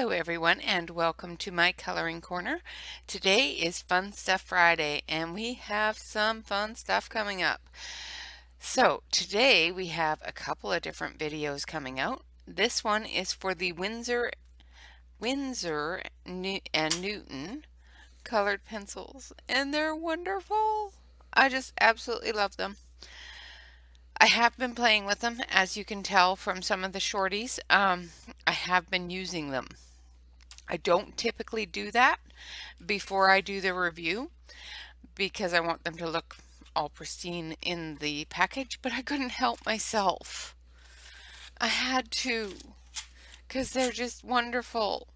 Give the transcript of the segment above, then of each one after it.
Hello everyone and welcome to my coloring corner. Today is Fun Stuff Friday and we have some fun stuff coming up. So today we have a couple of different videos coming out. This one is for the Winsor and Newton colored pencils and they're wonderful. I just absolutely love them. I have been playing with them, as you can tell from some of the shorties. I have been using them. I don't typically do that before I do the review because I want them to look all pristine in the package, but I couldn't help myself. I had to because they're just wonderful.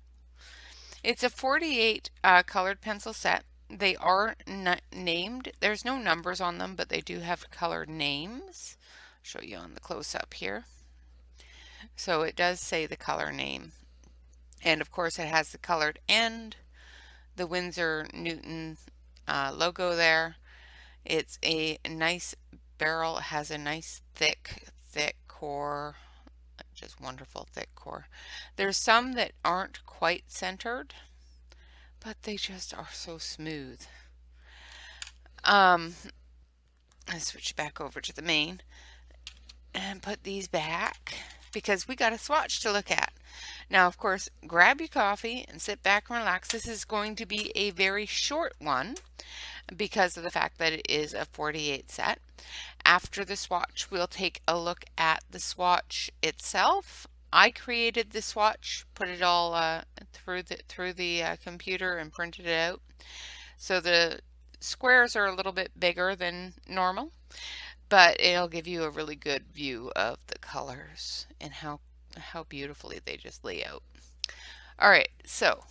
It's a 48 colored pencil set. They are named. There's no numbers on them, but they do have colored names. I'll show you on the close-up here. So it does say the color name. And of course it has the colored end, the Winsor Newton logo there. It's a nice barrel. It has a nice thick core, just wonderful thick core. There's some that aren't quite centered, but they just are so smooth. I switch back over to the main and put these back because we got a swatch to look at. Now, of course, grab your coffee and sit back and relax. This is going to be a very short one because of the fact that it is a 48 set. After the swatch, we'll take a look at the swatch itself. I created the swatch, put it all through the computer and printed it out. So the squares are a little bit bigger than normal, but it'll give you a really good view of the colors and how beautifully they just lay out. All right, so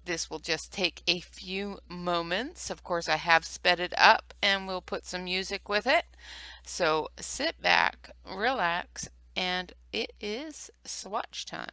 this will just take a few moments. Of course, I have sped it up and we'll put some music with it. So sit back, relax, and it is swatch time.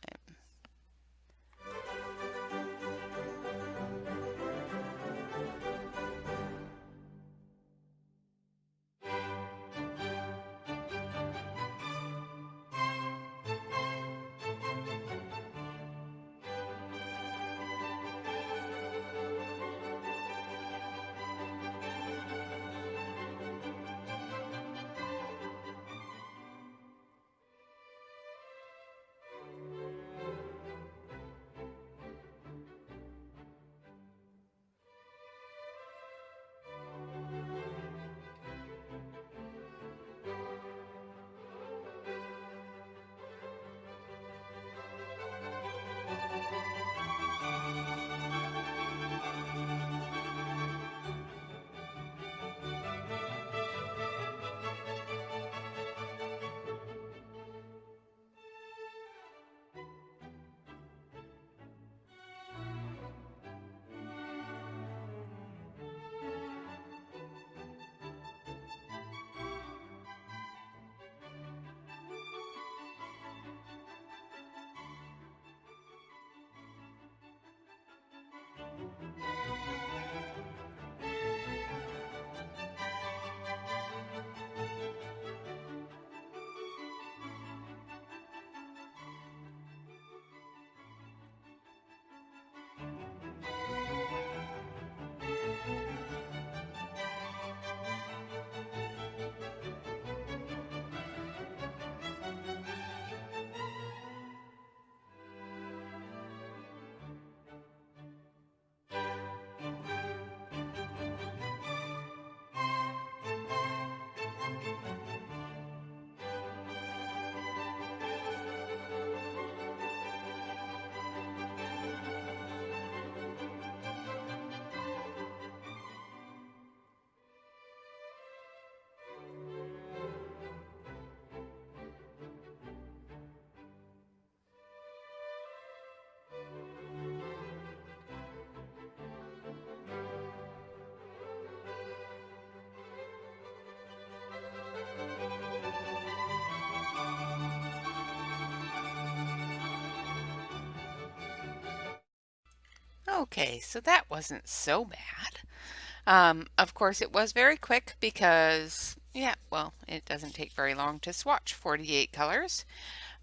Okay, so that wasn't so bad. Of course, it was very quick because, yeah, well, it doesn't take very long to swatch 48 colors.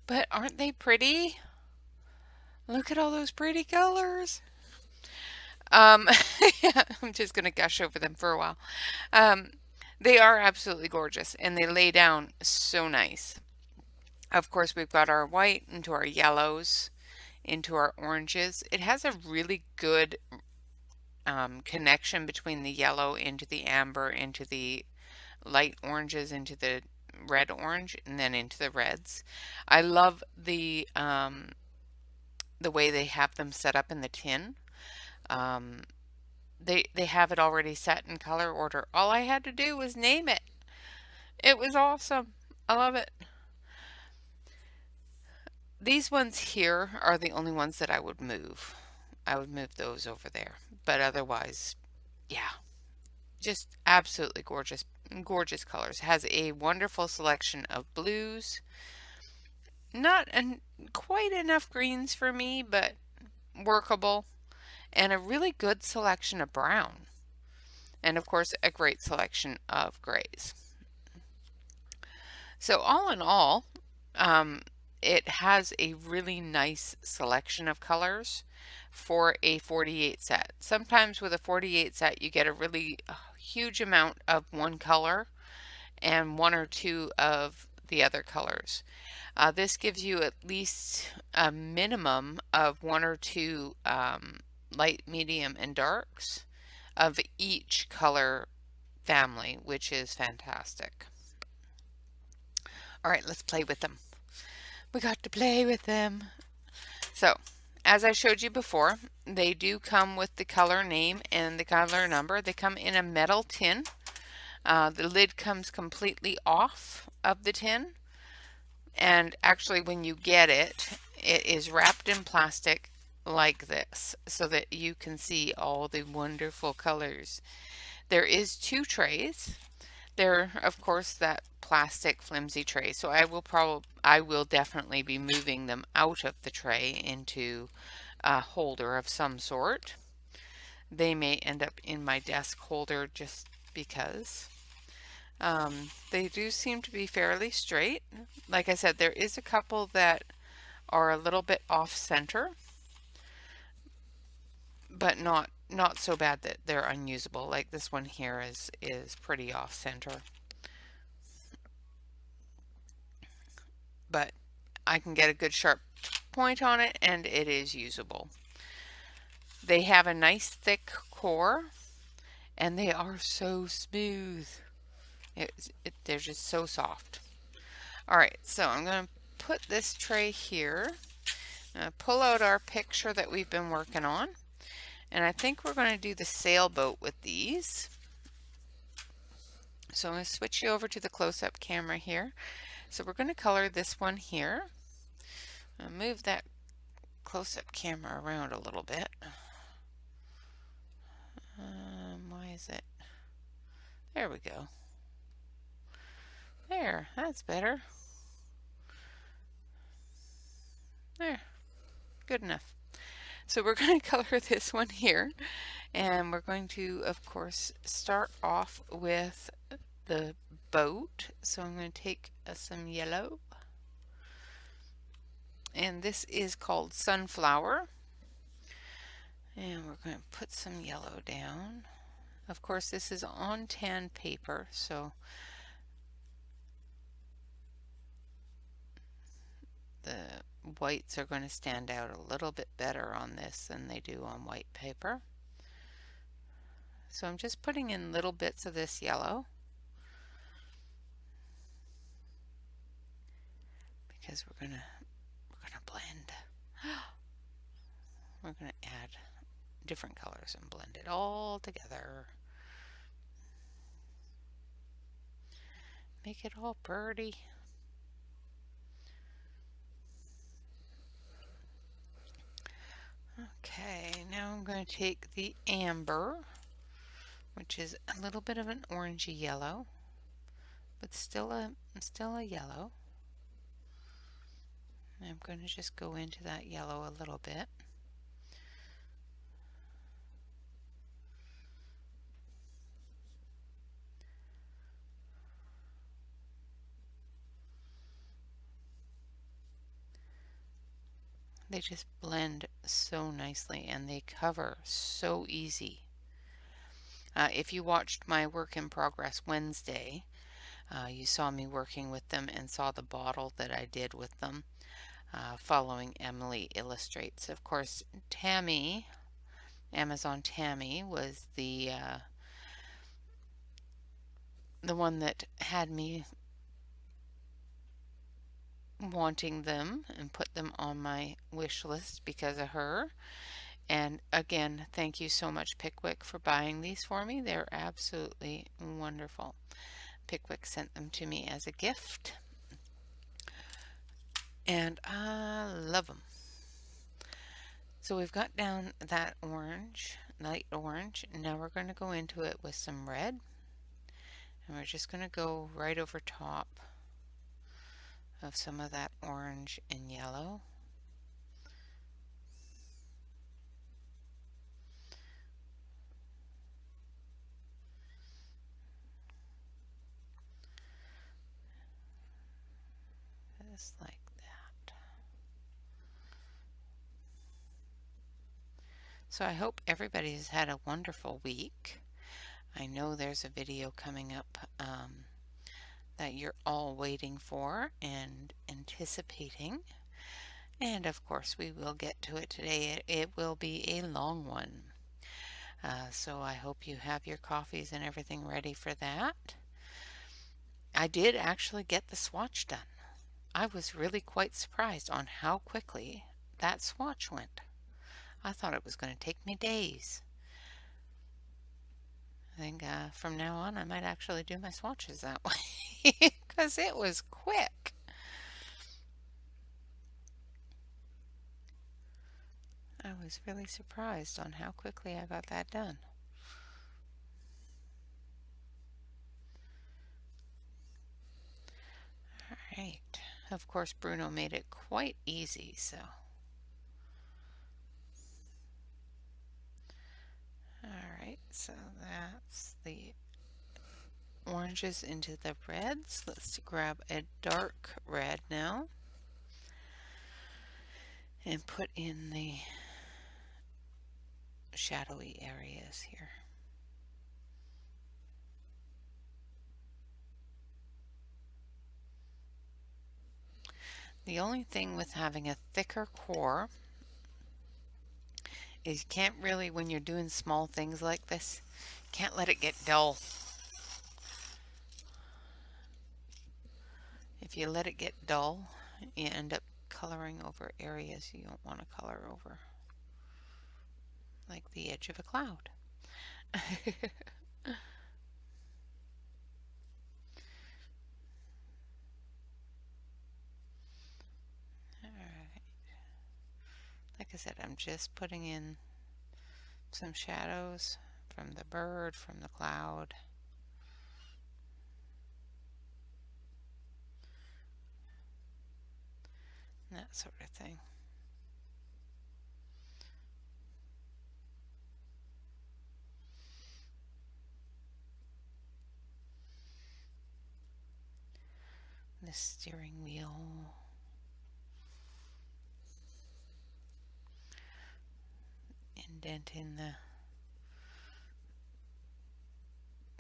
But aren't they pretty? Look at all those pretty colors. I'm just going to gush over them for a while. Um, they are absolutely gorgeous and they lay down so nice. Of course, we've got our white into our yellows, into our oranges. It has a really good connection between the yellow into the amber, into the light oranges, into the red orange, and then into the reds. I love the way they have them set up in the tin. Um, they have it already set in color order. All I had to do was name it. It was awesome. I love it. These ones here are the only ones that I would move. I would move those over there. But otherwise, yeah, just absolutely gorgeous, gorgeous colors. Has a wonderful selection of blues. Not quite enough greens for me, but workable. And a really good selection of brown. And of course, a great selection of grays. So all in all, um, it has a really nice selection of colors for a 48 set. Sometimes with a 48 set, you get a really huge amount of one color and one or two of the other colors. This gives you at least a minimum of one or two light, medium, and darks of each color family, which is fantastic. All right, let's play with them. We got to play with them. So, as I showed you before, they do come with the color name and the color number. They come in a metal tin. The lid comes completely off of the tin. And actually, when you get it, it is wrapped in plastic like this so that you can see all the wonderful colors. There is two trays. They're, of course, that plastic flimsy tray. So I will definitely be moving them out of the tray into a holder of some sort. They may end up in my desk holder just because. They do seem to be fairly straight. Like I said, there is a couple that are a little bit off center, but not so bad that they're unusable. Like this one here is pretty off center. But I can get a good sharp point on it and it is usable. They have a nice thick core and they are so smooth. They're just so soft. All right, so I'm going to put this tray here. Pull out our picture that we've been working on. And I think we're going to do the sailboat with these. So I'm going to switch you over to the close-up camera here. So we're going to color this one here. I'll move that close-up camera around a little bit. Why is it? There we go. There, that's better. There, good enough. So we're going to color this one here. And we're going to, of course, start off with the boat. So I'm going to take some yellow. And this is called Sunflower. And we're going to put some yellow down. Of course, this is on tan paper, so the whites are going to stand out a little bit better on this than they do on white paper. So I'm just putting in little bits of this yellow because we're gonna blend. We're gonna add different colors and blend it all together. Make it all pretty. Okay, now I'm going to take the amber, which is a little bit of an orangey yellow, but still a yellow. And I'm going to just go into that yellow a little bit. They just blend so nicely and they cover so easy. If you watched my work in progress Wednesday, you saw me working with them and saw the bottle that I did with them, following Emily Illustrates. Of course, Tammy, Amazon Tammy, was the one that had me wanting them and put them on my wish list because of her. And again, thank you so much, Pickwick, for buying these for me. They're absolutely wonderful. Pickwick sent them to me as a gift, and I love them. So we've got down that orange, light orange. Now we're going to go into it with some red, and we're just going to go right over top of some of that orange and yellow. Just like that. So I hope everybody has had a wonderful week. I know there's a video coming up that you're all waiting for and anticipating. And of course, we will get to it today. It will be a long one. So I hope you have your coffees and everything ready for that. I did actually get the swatch done. I was really quite surprised on how quickly that swatch went. I thought it was going to take me days. I think from now on I might actually do my swatches that way because it was quick. I was really surprised on how quickly I got that done. Alright, of course Bruno made it quite easy, so. Alright, so that's the oranges into the reds. Let's grab a dark red now and put in the shadowy areas here. The only thing with having a thicker core is you can't really, when you're doing small things like this, can't let it get dull. If you let it get dull, you end up coloring over areas you don't want to color over, like the edge of a cloud. Alright. Like I said, I'm just putting in some shadows from the bird, from the cloud. That sort of thing. The steering wheel. Indent in the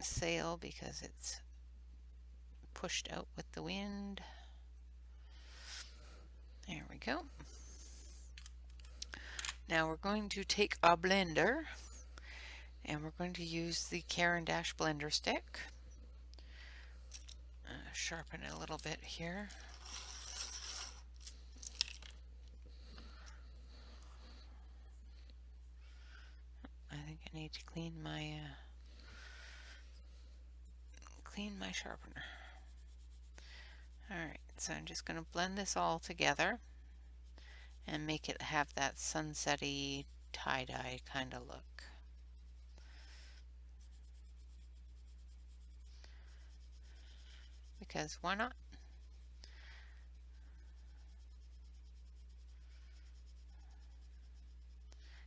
sail because it's pushed out with the wind. There we go. Now we're going to take a blender and we're going to use the Caran d'Ache blender stick. Sharpen it a little bit here. I think I need to clean my sharpener. Alright, so I'm just going to blend this all together and make it have that sunsetty tie-dye kind of look. Because why not?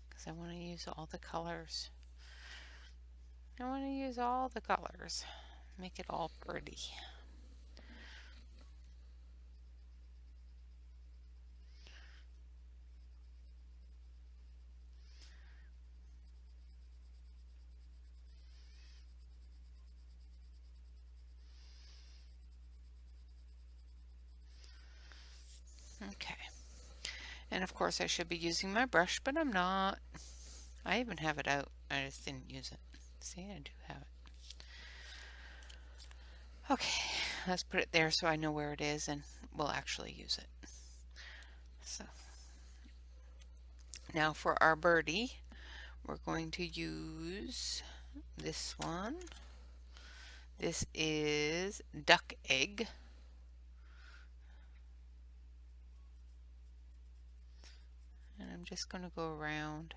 Because I want to use all the colors. I want to use all the colors. Make it all pretty. And of course I should be using my brush, but I'm not. I even have it out. I just didn't use it. See, I do have it. Okay, let's put it there so I know where it is and we'll actually use it. So now for our birdie, we're going to use this one. This is duck egg. And I'm just going to go around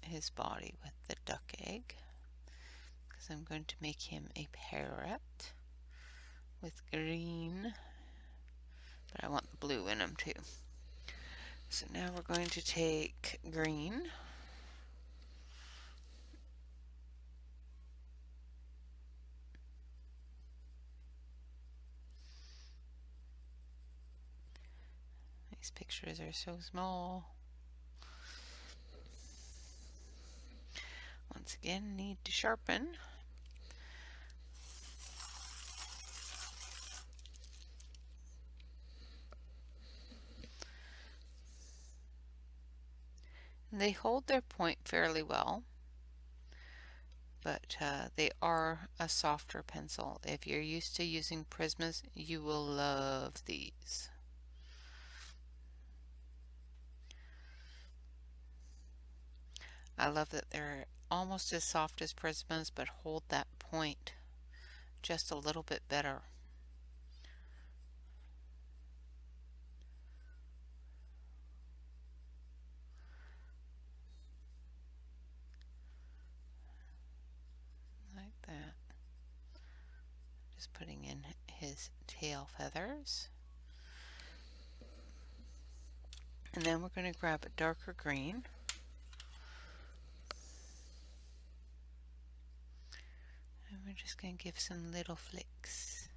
his body with the duck egg because I'm going to make him a parrot with green, but I want the blue in him too. So now we're going to take green These pictures are so small. Once again, need to sharpen. They hold their point fairly well, but they are a softer pencil. If you're used to using Prismas, you will love these. I love that they're almost as soft as Prismas, but hold that point just a little bit better. Like that. Just putting in his tail feathers. And then we're going to grab a darker green. And we're just going to give some little flicks.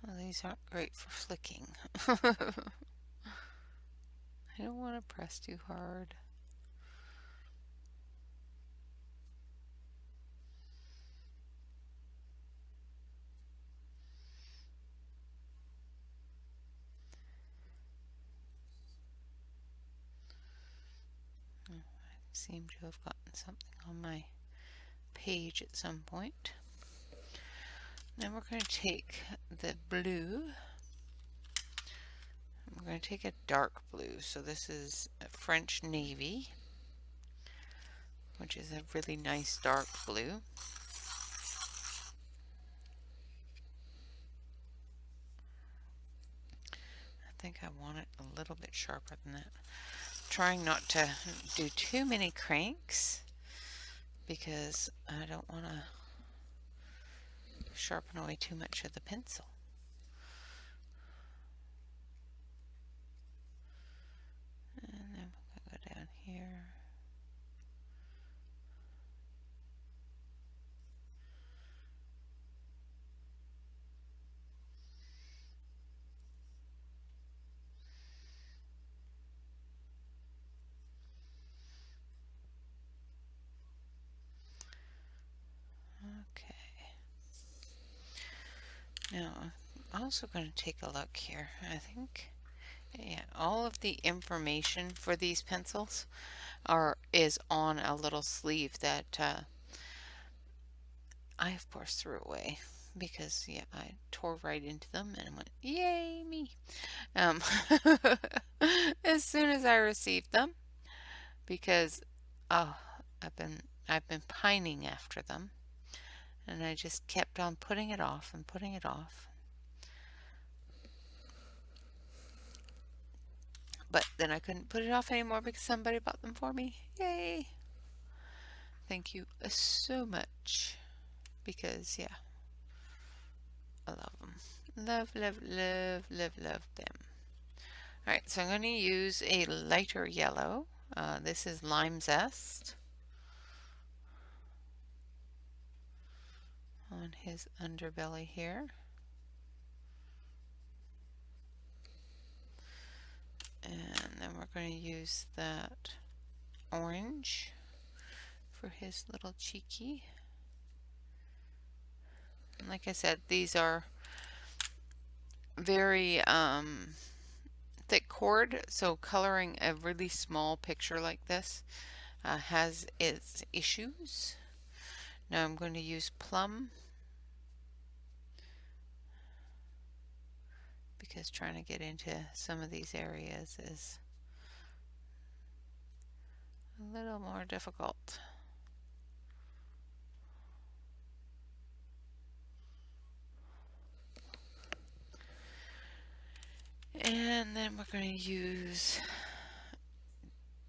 Well, these aren't great for flicking. I don't want to press too hard. I seem to have gotten something on my page at some point. Then we're going to take the blue. We're going to take a dark blue. So this is a French navy, which is a really nice dark blue. I think I want it a little bit sharper than that. Trying not to do too many cranks because I don't want to sharpen away too much of the pencil. And then we're going to go down here. Okay. Now, I'm also going to take a look here. I think, yeah, all of the information for these pencils is on a little sleeve that I, of course, threw away because, yeah, I tore right into them and went, yay, me. As soon as I received them, because, oh, I've been pining after them. And I just kept on putting it off and putting it off. But then I couldn't put it off anymore because somebody bought them for me. Yay! Thank you so much. Because, yeah, I love them. Love, love, love, love, love them. Alright, so I'm going to use a lighter yellow. This is Lime Zest. On his underbelly here. And then we're going to use that orange for his little cheeky. And like I said, these are very thick cord, so coloring a really small picture like this has its issues. Now I'm going to use plum because trying to get into some of these areas is a little more difficult. And then we're going to use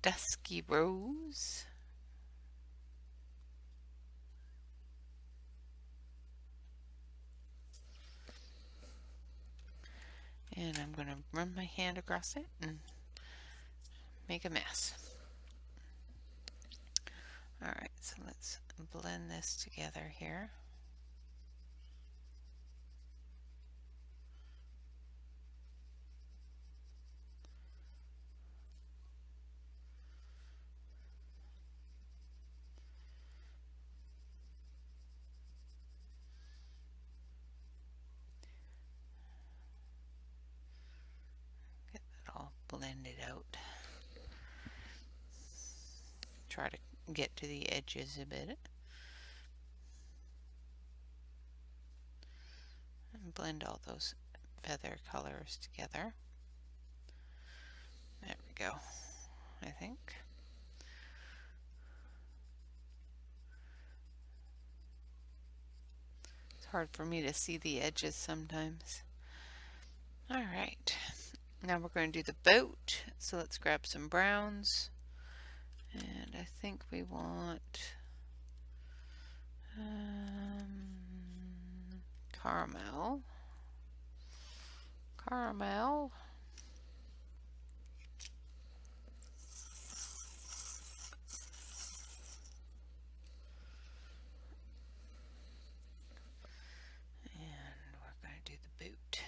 Dusky Rose. And I'm going to run my hand across it and make a mess. Alright, so let's blend this together here. Get that all blended out. Try to get to the edges a bit. And blend all those feather colors together. There we go, I think. It's hard for me to see the edges sometimes. Alright, now we're going to do the boat. So let's grab some browns. And I think we want caramel. Caramel. And we're going to do the boot.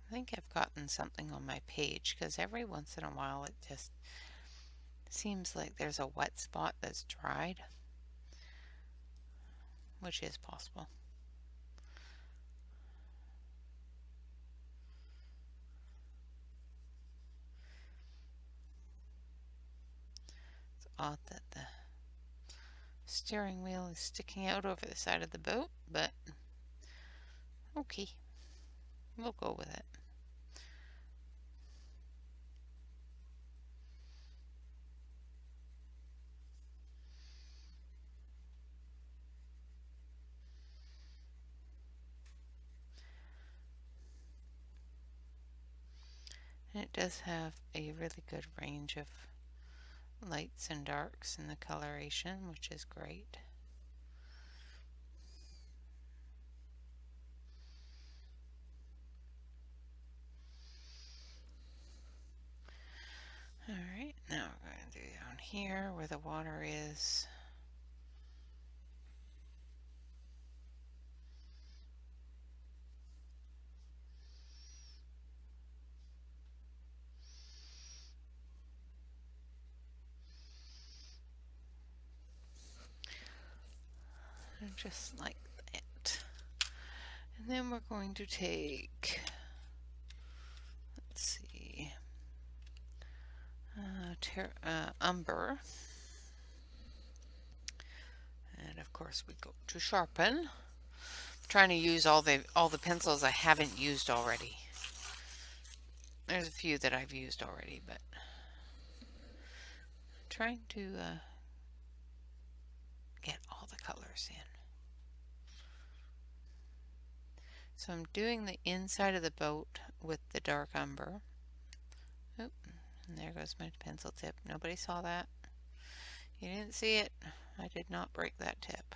I think I've gotten something on my page because every once in a while it just seems like there's a wet spot that's dried, which is possible. It's odd that the steering wheel is sticking out over the side of the boat, but okay, we'll go with it. And it does have a really good range of lights and darks in the coloration, which is great. Alright, now we're going to do down here where the water is. And just like that. And then we're going to take, let's see, umber. And of course we go to sharpen. I'm trying to use all the pencils I haven't used already. There's a few that I've used already, but I'm trying to get all the colors in. So I'm doing the inside of the boat with the dark umber. Oop, and there goes my pencil tip. Nobody saw that. You didn't see it. I did not break that tip.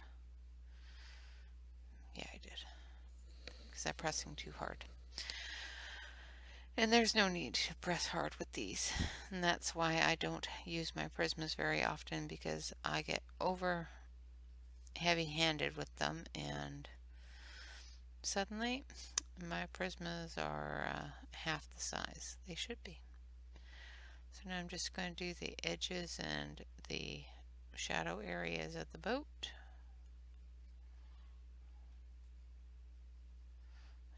Yeah, I did. Because I'm pressing too hard. And there's no need to press hard with these. And that's why I don't use my Prismas very often, because I get over heavy-handed with them and suddenly my Prismas are half the size they should be. So now I'm just going to do the edges and the shadow areas of the boat.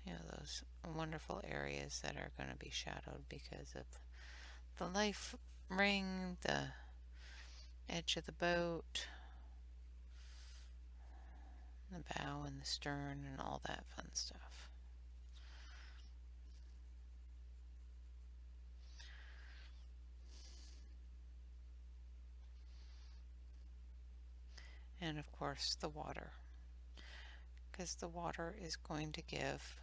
You know, those wonderful areas that are going to be shadowed because of the life ring, the edge of the boat, the bow and the stern, and all that fun stuff. And of course the water, because the water is going to give,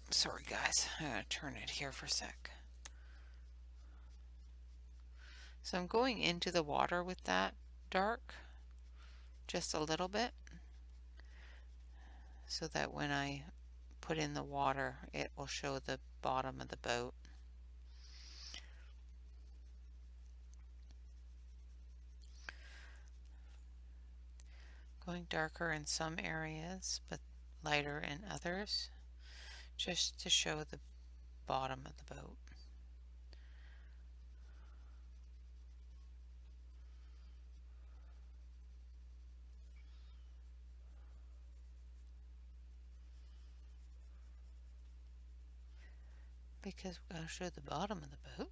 sorry guys, I'm going to turn it here for a sec. So I'm going into the water with that dark just a little bit, so that when I put in the water it will show the bottom of the boat. Going darker in some areas but lighter in others, just to show the bottom of the boat. Because we're going to show the bottom of the boat.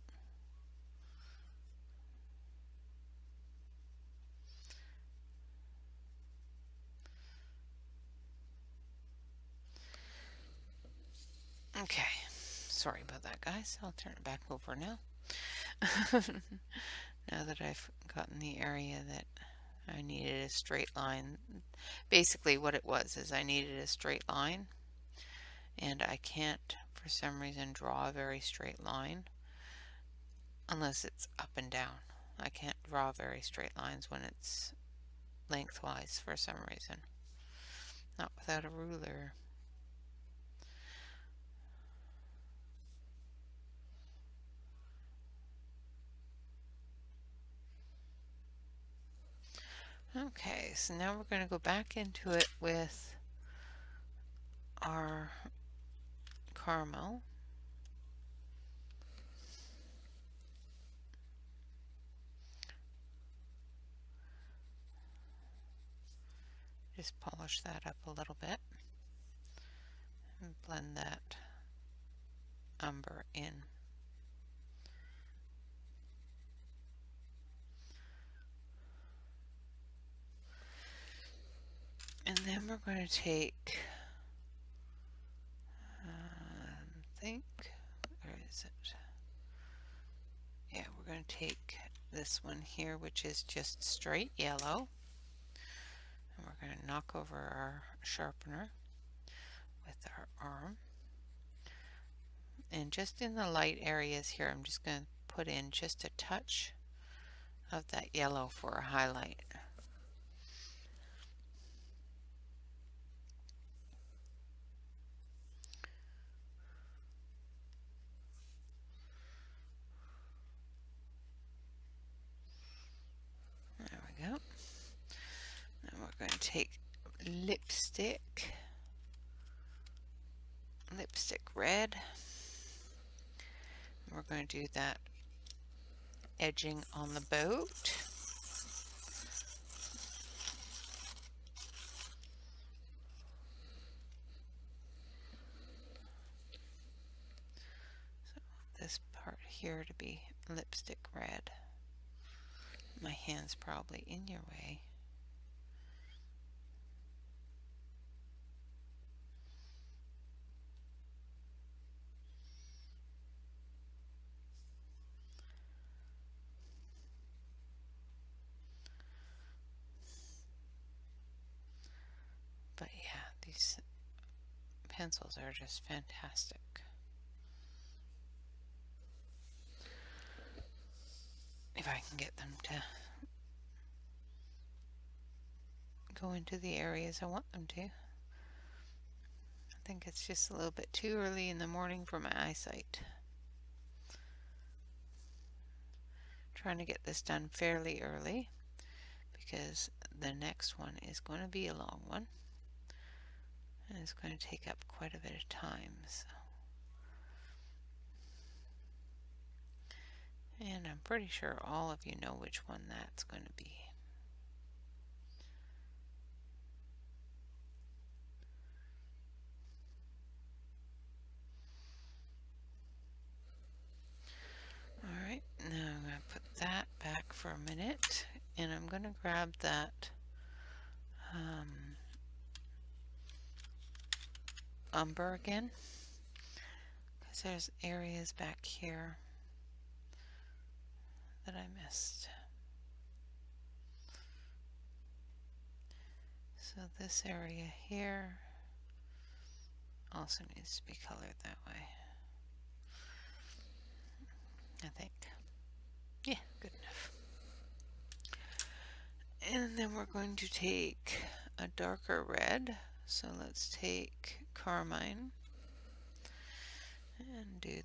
Okay, sorry about that guys, I'll turn it back over now. Now that I've gotten the area that I needed a straight line. Basically what it was is I needed a straight line, and I can't for some reason draw a very straight line unless it's up and down. I can't draw very straight lines when it's lengthwise for some reason. Not without a ruler. Okay, so now we're going to go back into it with our caramel. Just polish that up a little bit and blend that umber in. And then we're going to take, where is it? Yeah, we're going to take this one here, which is just straight yellow. And we're going to knock over our sharpener with our arm. And just in the light areas here, I'm just going to put in just a touch of that yellow for a highlight. There we go. Now we're going to take lipstick red. We're going to do that edging on the boat. So this part here to be lipstick red. My hand's probably in your way. But yeah, these pencils are just fantastic. If I can get them to go into the areas I want them to. I think it's just a little bit too early in the morning for my eyesight. Trying to get this done fairly early because the next one is going to be a long one. And it's going to take up quite a bit of time. So And I'm pretty sure all of you know which one that's going to be. Alright, now I'm going to put that back for a minute, and I'm going to grab that umber again, because there's areas back here that I missed. So this area here also needs to be colored that way, I think. Yeah, good enough. And then we're going to take a darker red. So let's take carmine and do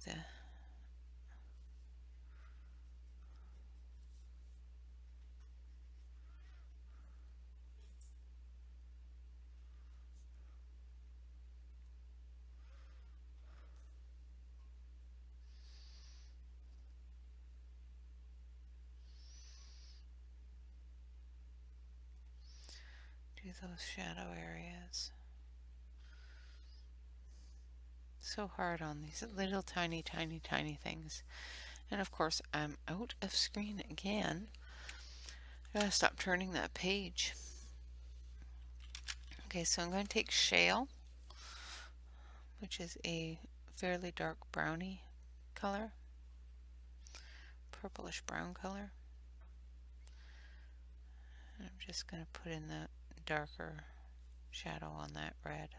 those shadow areas. So hard on these little tiny things. And of course I'm out of screen again. I gotta stop turning that page. Okay, so I'm going to take shale, which is a fairly dark browny color, purplish brown color. And I'm just going to put in the darker shadow on that red.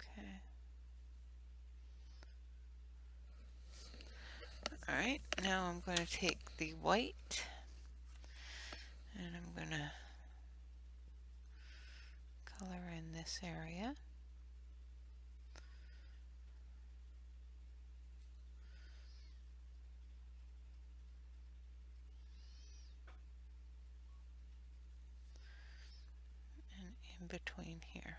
Okay. Alright, now I'm going to take the white and I'm going to color in this area. And in between here.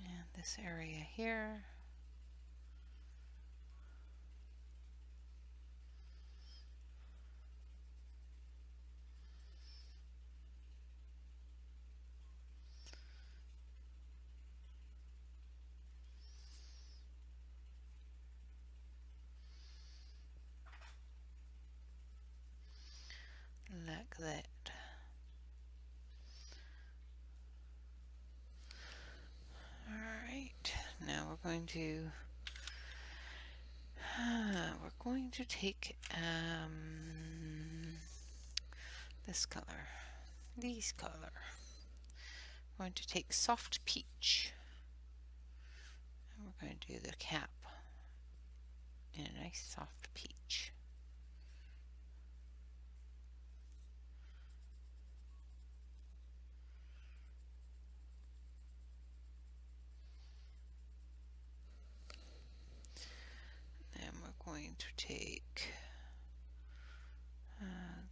And this area here. Like that. Alright, now we're going to take this color, these color. We're going to take soft peach, and we're going to do the cap in a nice soft peach. Then we're going to take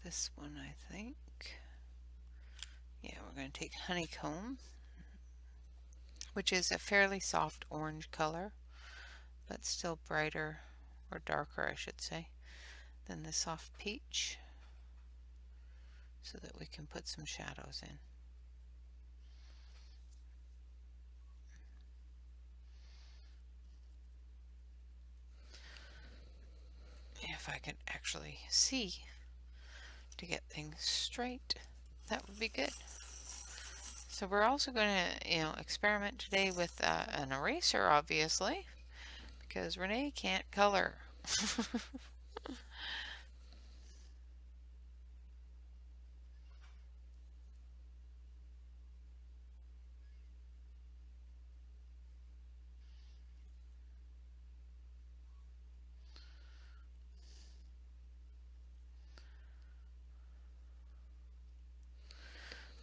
this one, I think. Yeah, we're going to take honeycomb, which is a fairly soft orange color, but still brighter, or darker I should say, than the soft peach, so that we can put some shadows in. If I could actually see to get things straight, that would be good. So we're also going to, experiment today with an eraser, obviously, because Renee can't color.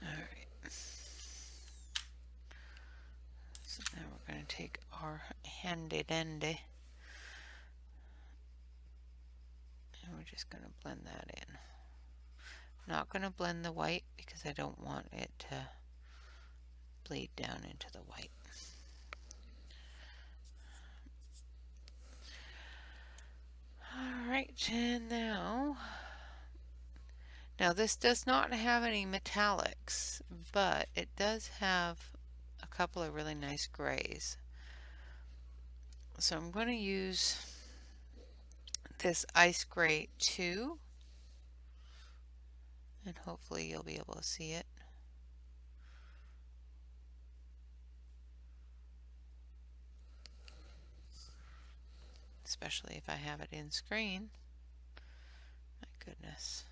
Alright. So now we're going to take our handy dandy just going to blend that in. Not going to blend the white because I don't want it to bleed down into the white. Alright, and now this does not have any metallics, but it does have a couple of really nice grays. So I'm going to use this Ice Gray 2, and hopefully you'll be able to see it. Especially if I have it in screen. My goodness.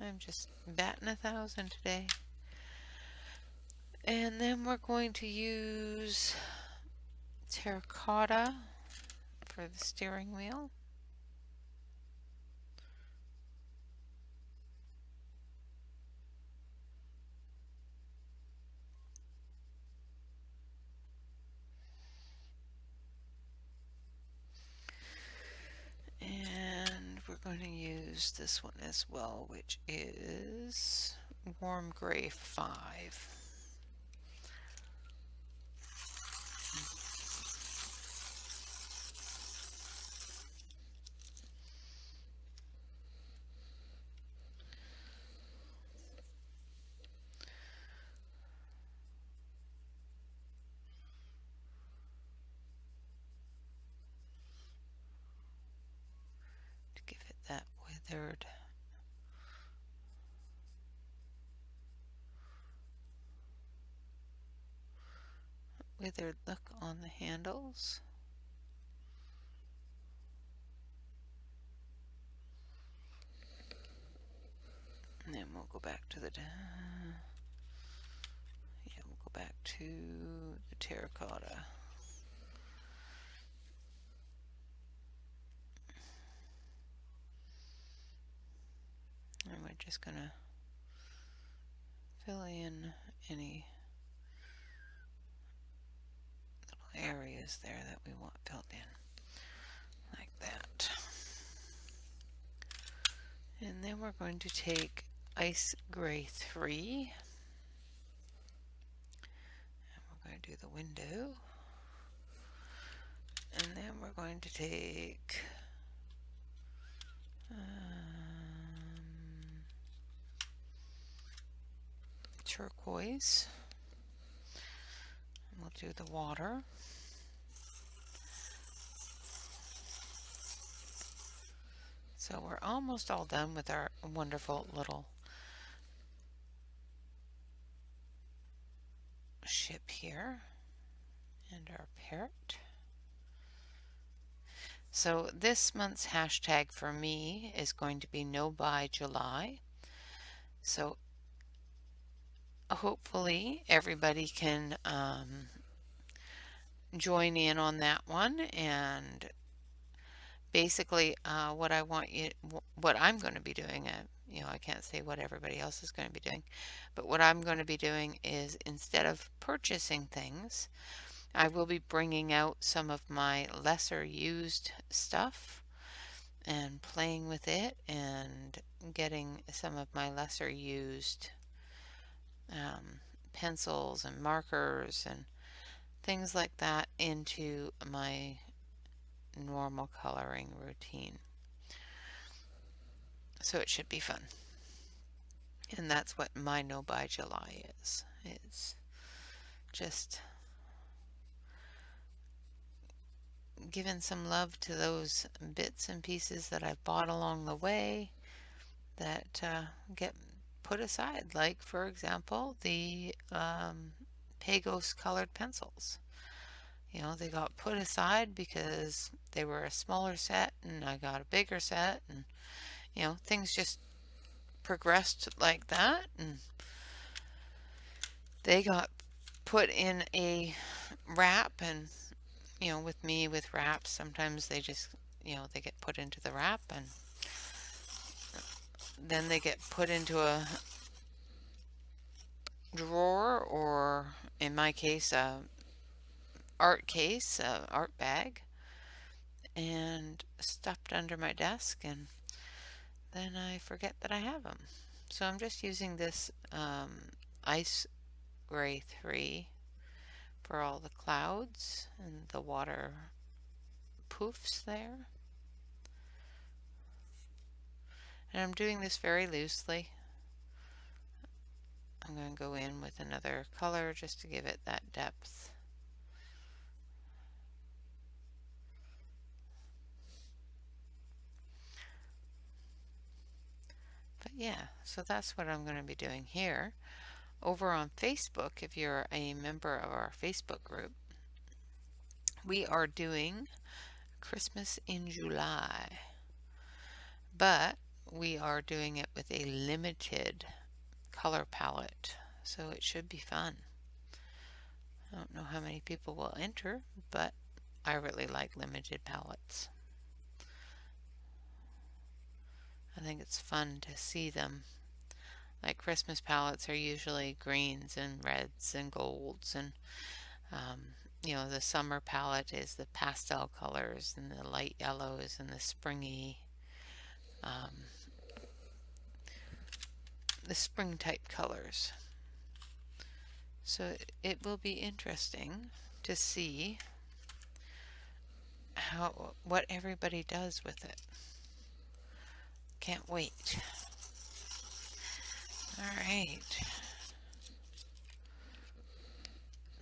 I'm just batting 1,000 today. And then we're going to use terracotta for the steering wheel. And we're going to use this one as well, which is Warm Gray 5. To give it that withered look on the handles. And then we'll go back to the we'll go back to the terracotta. And we're just gonna fill in any little areas there that we want filled in, like that. And then we're going to take Ice Gray 3, and we're going to do the window. And then we're going to take turquoise, and we'll do the water. So we're almost all done with our wonderful little ship here and our parrot. So this month's hashtag for me is going to be No Buy July. So hopefully everybody can join in on that one, and basically what I'm going to be doing, I can't say what everybody else is going to be doing, but what I'm going to be doing is, instead of purchasing things, I will be bringing out some of my lesser used stuff and playing with it and getting some of my lesser used pencils and markers and things like that into my normal coloring routine. So it should be fun. And that's what my No Buy July is. It's just giving some love to those bits and pieces that I've bought along the way that get put aside. Like, for example, the Pagos colored pencils. They got put aside because they were a smaller set and I got a bigger set, and things just progressed like that, and they got put in a wrap. And with me, with wraps, sometimes they just they get put into the wrap, and then they get put into a drawer, or in my case, a art case, a art bag. and stuffed under my desk, and then I forget that I have them. So I'm just using this Ice Gray 3 for all the clouds and the water poofs there. And I'm doing this very loosely. I'm going to go in with another color just to give it that depth. But yeah, so that's what I'm going to be doing here. Over on Facebook, if you're a member of our Facebook group, we are doing Christmas in July, but we are doing it with a limited color palette, so it should be fun. I don't know how many people will enter, but I really like limited palettes. I think it's fun to see them. Like Christmas palettes are usually greens and reds and golds, and you know, the summer palette is the pastel colors and the light yellows and the spring type colors. So it will be interesting to see what everybody does with it. Can't wait. All right.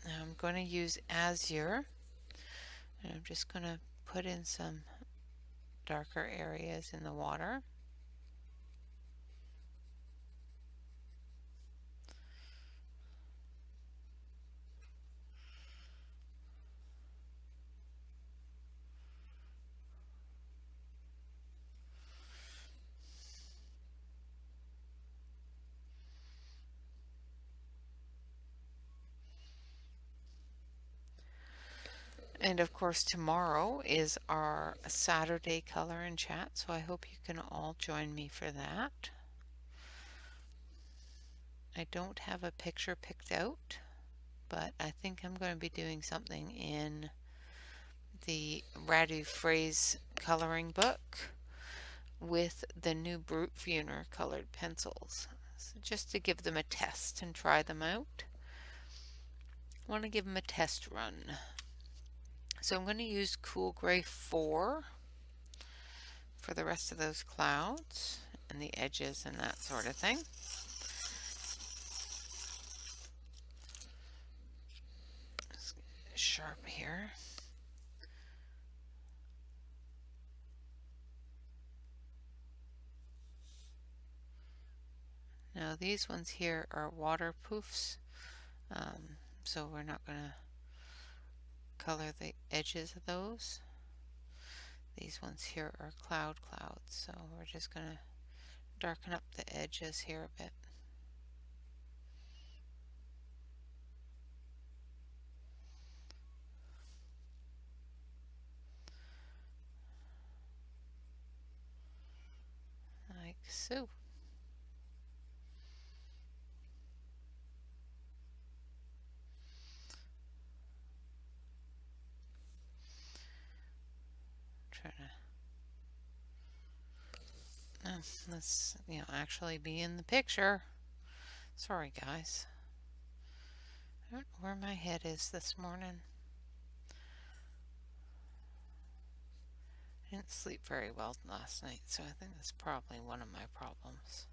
Now I'm going to use Azure, and I'm just going to put in some darker areas in the water. And of course tomorrow is our Saturday color and chat, so I hope you can all join me for that. I don't have a picture picked out, but I think I'm going to be doing something in the Radu Phrase coloring book with the new Brute Funer colored pencils. So just to give them a test and try them out. I want to give them a test run. So I'm going to use Cool Gray 4 for the rest of those clouds and the edges and that sort of thing. Just sharp here. Now these ones here are water poofs, so we're not going to color the edges of those. These ones here are clouds, so we're just going to darken up the edges here a bit. Like so. Try to let's actually be in the picture. Sorry guys. I don't know where my head is this morning. I didn't sleep very well last night, so I think that's probably one of my problems.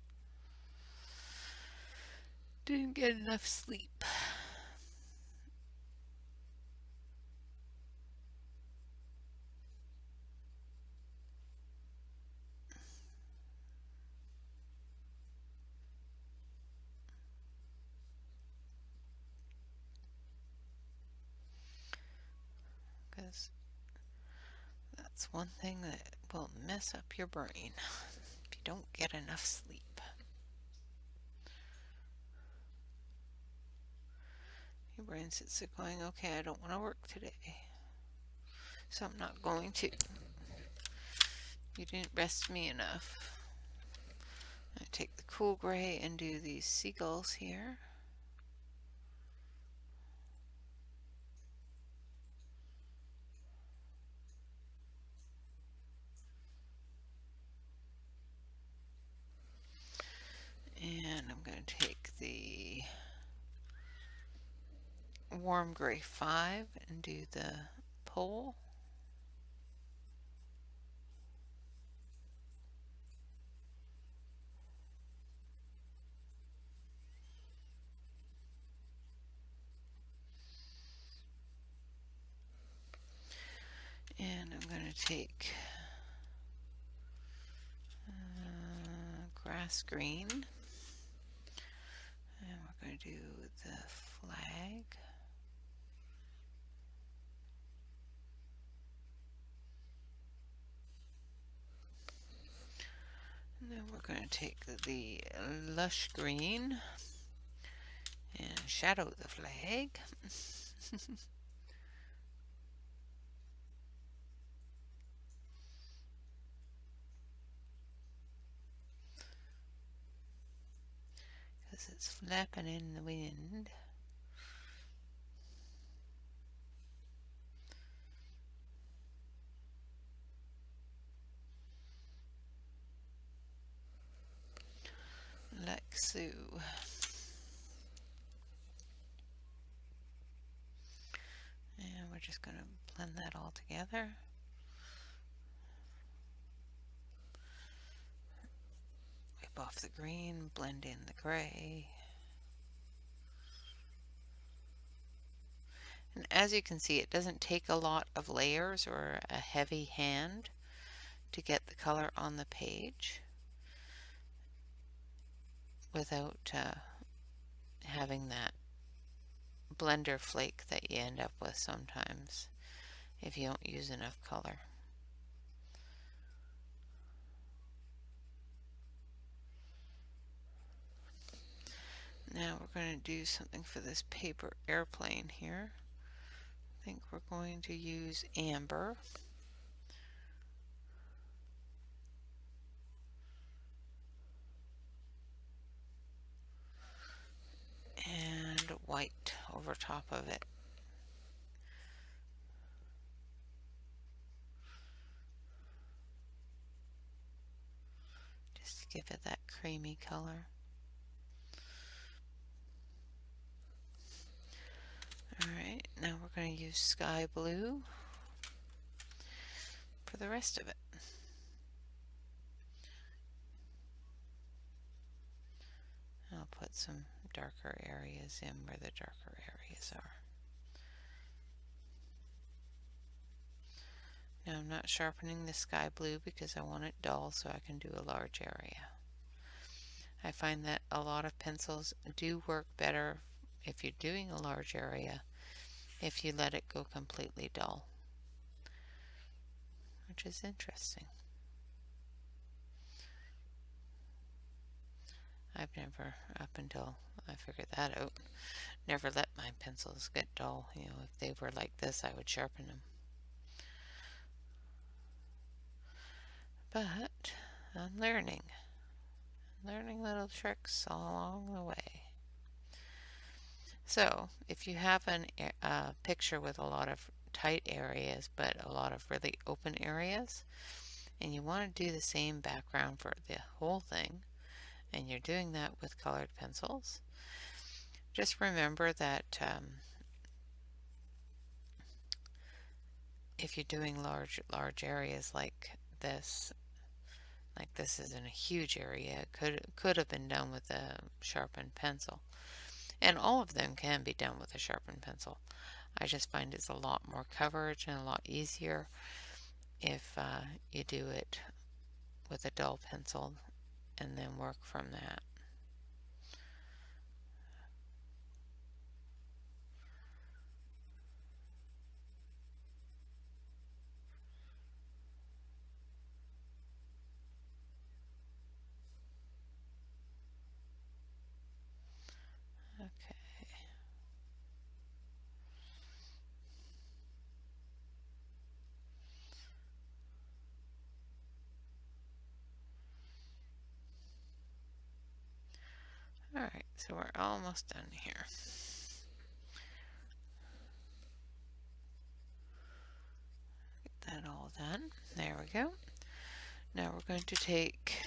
Didn't get enough sleep. Because that's one thing that will mess up your brain if you don't get enough sleep. Your brain sits there going, okay, I don't want to work today, so I'm not going to. You didn't rest me enough. I take the cool gray and do these seagulls here. warm gray 5 and do the pole. And I'm going to take grass green, and we're going to do the flag. And then we're going to take the lush green and shadow the flag. Because it's flapping in the wind. Like so. And we're just going to blend that all together. Wipe off the green, blend in the gray. And as you can see, it doesn't take a lot of layers or a heavy hand to get the color on the page without having that blender flake that you end up with sometimes if you don't use enough color. Now we're going to do something for this paper airplane here. I think we're going to use amber. And white over top of it. Just to give it that creamy color. Alright, now we're going to use sky blue for the rest of it. I'll put some darker areas in where the darker areas are. Now I'm not sharpening the sky blue because I want it dull so I can do a large area. I find that a lot of pencils do work better if you're doing a large area if you let it go completely dull, which is interesting. I've never, up until I figured that out, never let my pencils get dull. You know, if they were like this, I would sharpen them. But I'm learning little tricks all along the way. So if you have a picture with a lot of tight areas but a lot of really open areas, and you want to do the same background for the whole thing, and you're doing that with colored pencils, just remember that if you're doing large areas like this isn't a huge area, it could have been done with a sharpened pencil. And all of them can be done with a sharpened pencil. I just find it's a lot more coverage and a lot easier if you do it with a dull pencil and then work from that. Okay. Alright, so we're almost done here. Get that all done. There we go. Now we're going to take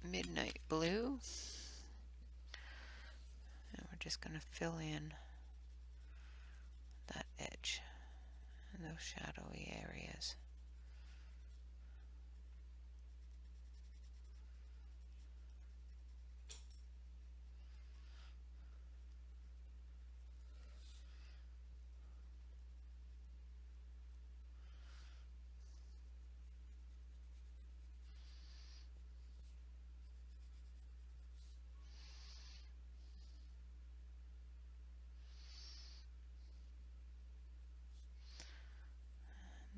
midnight blue we're just going to fill in that edge and those shadowy areas.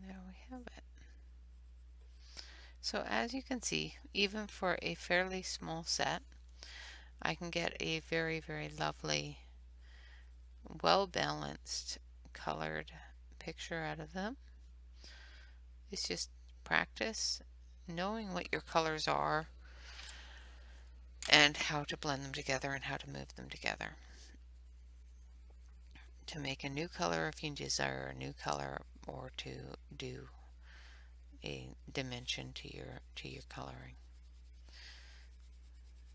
There we have it. So as you can see, even for a fairly small set, I can get a very, very lovely, well-balanced, colored picture out of them. It's just practice, knowing what your colors are and how to blend them together and how to move them together. To make a new color if you desire a new color, or to do a dimension to your coloring.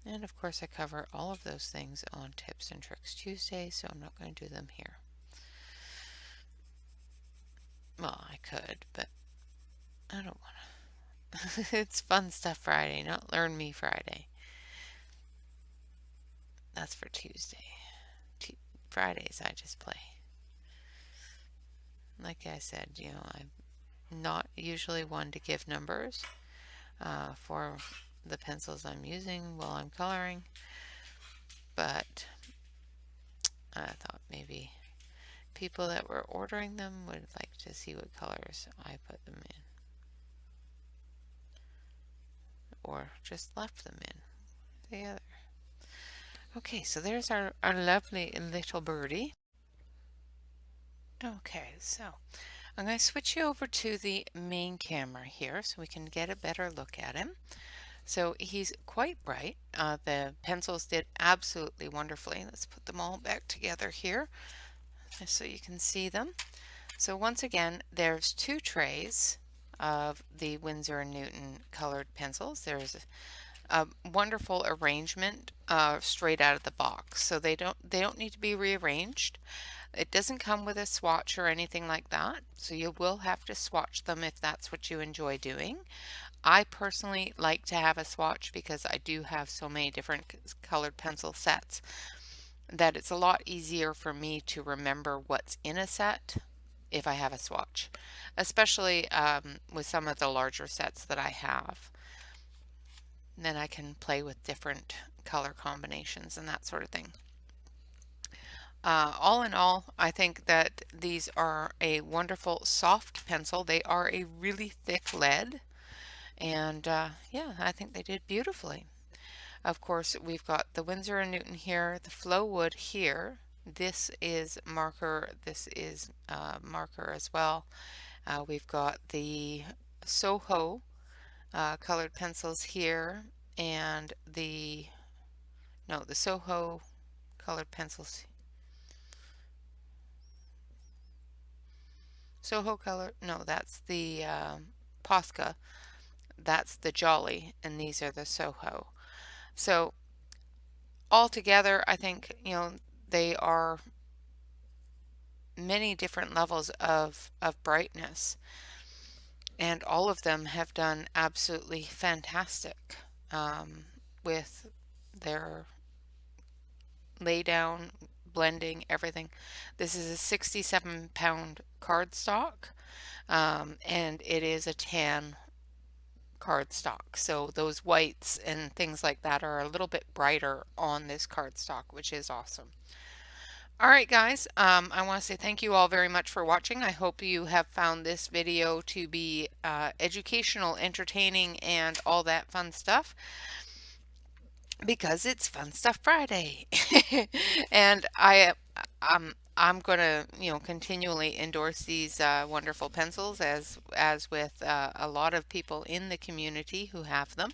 And of course I cover all of those things on Tips and Tricks Tuesday, so I'm not going to do them here. Well, I could, but I don't want to. It's Fun Stuff Friday, not Learn Me Friday. That's for Tuesday. Fridays I just play. Like I said, I'm not usually one to give numbers for the pencils I'm using while I'm coloring, but I thought maybe people that were ordering them would like to see what colors I put them in, or just left them in the other. Okay, so there's our lovely little birdie. Okay, so I'm going to switch you over to the main camera here so we can get a better look at him. So he's quite bright. The pencils did absolutely wonderfully. Let's put them all back together here just so you can see them. So once again, there's 2 trays of the Winsor Newton colored pencils. There's a wonderful arrangement straight out of the box, so they don't need to be rearranged. It doesn't come with a swatch or anything like that, so you will have to swatch them if that's what you enjoy doing. I personally like to have a swatch because I do have so many different colored pencil sets that it's a lot easier for me to remember what's in a set if I have a swatch, especially with some of the larger sets that I have. Then I can play with different color combinations and that sort of thing. All in all, I think that these are a wonderful soft pencil. They are a really thick lead, and yeah, I think they did beautifully. Of course, we've got the Winsor & Newton here, the Flowwood here. This is marker. This is marker as well. We've got the Soho colored pencils here, and the Soho colored pencils. Soho color, no, that's the Posca. That's the Jolly, and these are the Soho. So altogether, I think, they are many different levels of brightness, and all of them have done absolutely fantastic with their lay down, blending, everything. This is a 67-pound cardstock, and it is a tan cardstock. So those whites and things like that are a little bit brighter on this cardstock, which is awesome. All right, guys, I want to say thank you all very much for watching. I hope you have found this video to be educational, entertaining, and all that fun stuff, because it's Fun Stuff Friday. And I'm going to, continually endorse these wonderful pencils as with a lot of people in the community who have them.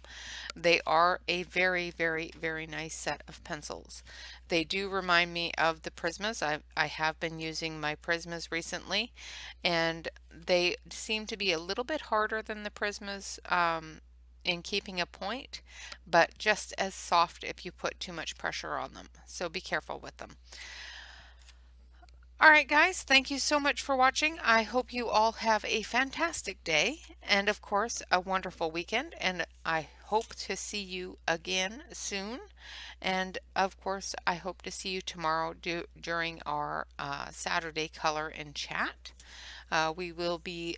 They are a very, very, very nice set of pencils. They do remind me of the Prismas. I have been using my Prismas recently, and they seem to be a little bit harder than the Prismas. in keeping a point, but just as soft if you put too much pressure on them. So be careful with them. All right, guys, thank you so much for watching. I hope you all have a fantastic day and, of course, a wonderful weekend. And I hope to see you again soon. And, of course, I hope to see you tomorrow during our Saturday color and chat. We will be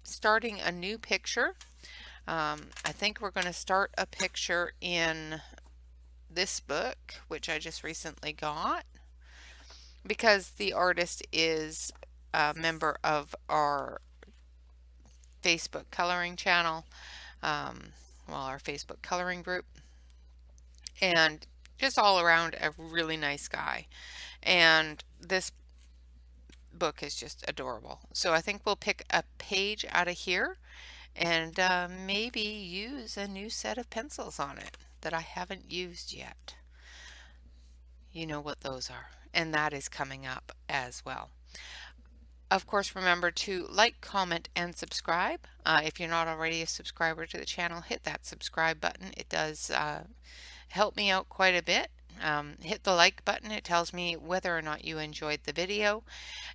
starting a new picture. I think we're going to start a picture in this book, which I just recently got, because the artist is a member of our Facebook coloring channel, well, our Facebook coloring group, and just all around a really nice guy. And this book is just adorable. So I think we'll pick a page out of here and maybe use a new set of pencils on it that I haven't used yet. You know what those are, and that is coming up as well. Of course, remember to like, comment, and subscribe. If you're not already a subscriber to the channel, hit that subscribe button. It does help me out quite a bit. Hit the like button. It tells me whether or not you enjoyed the video.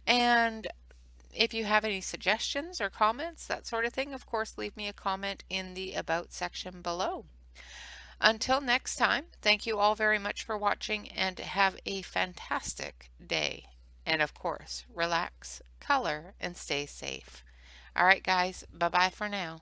And if you have any suggestions or comments, that sort of thing, of course, leave me a comment in the About section below. Until next time, thank you all very much for watching and have a fantastic day. And of course, relax, color, and stay safe. All right, guys, bye-bye for now.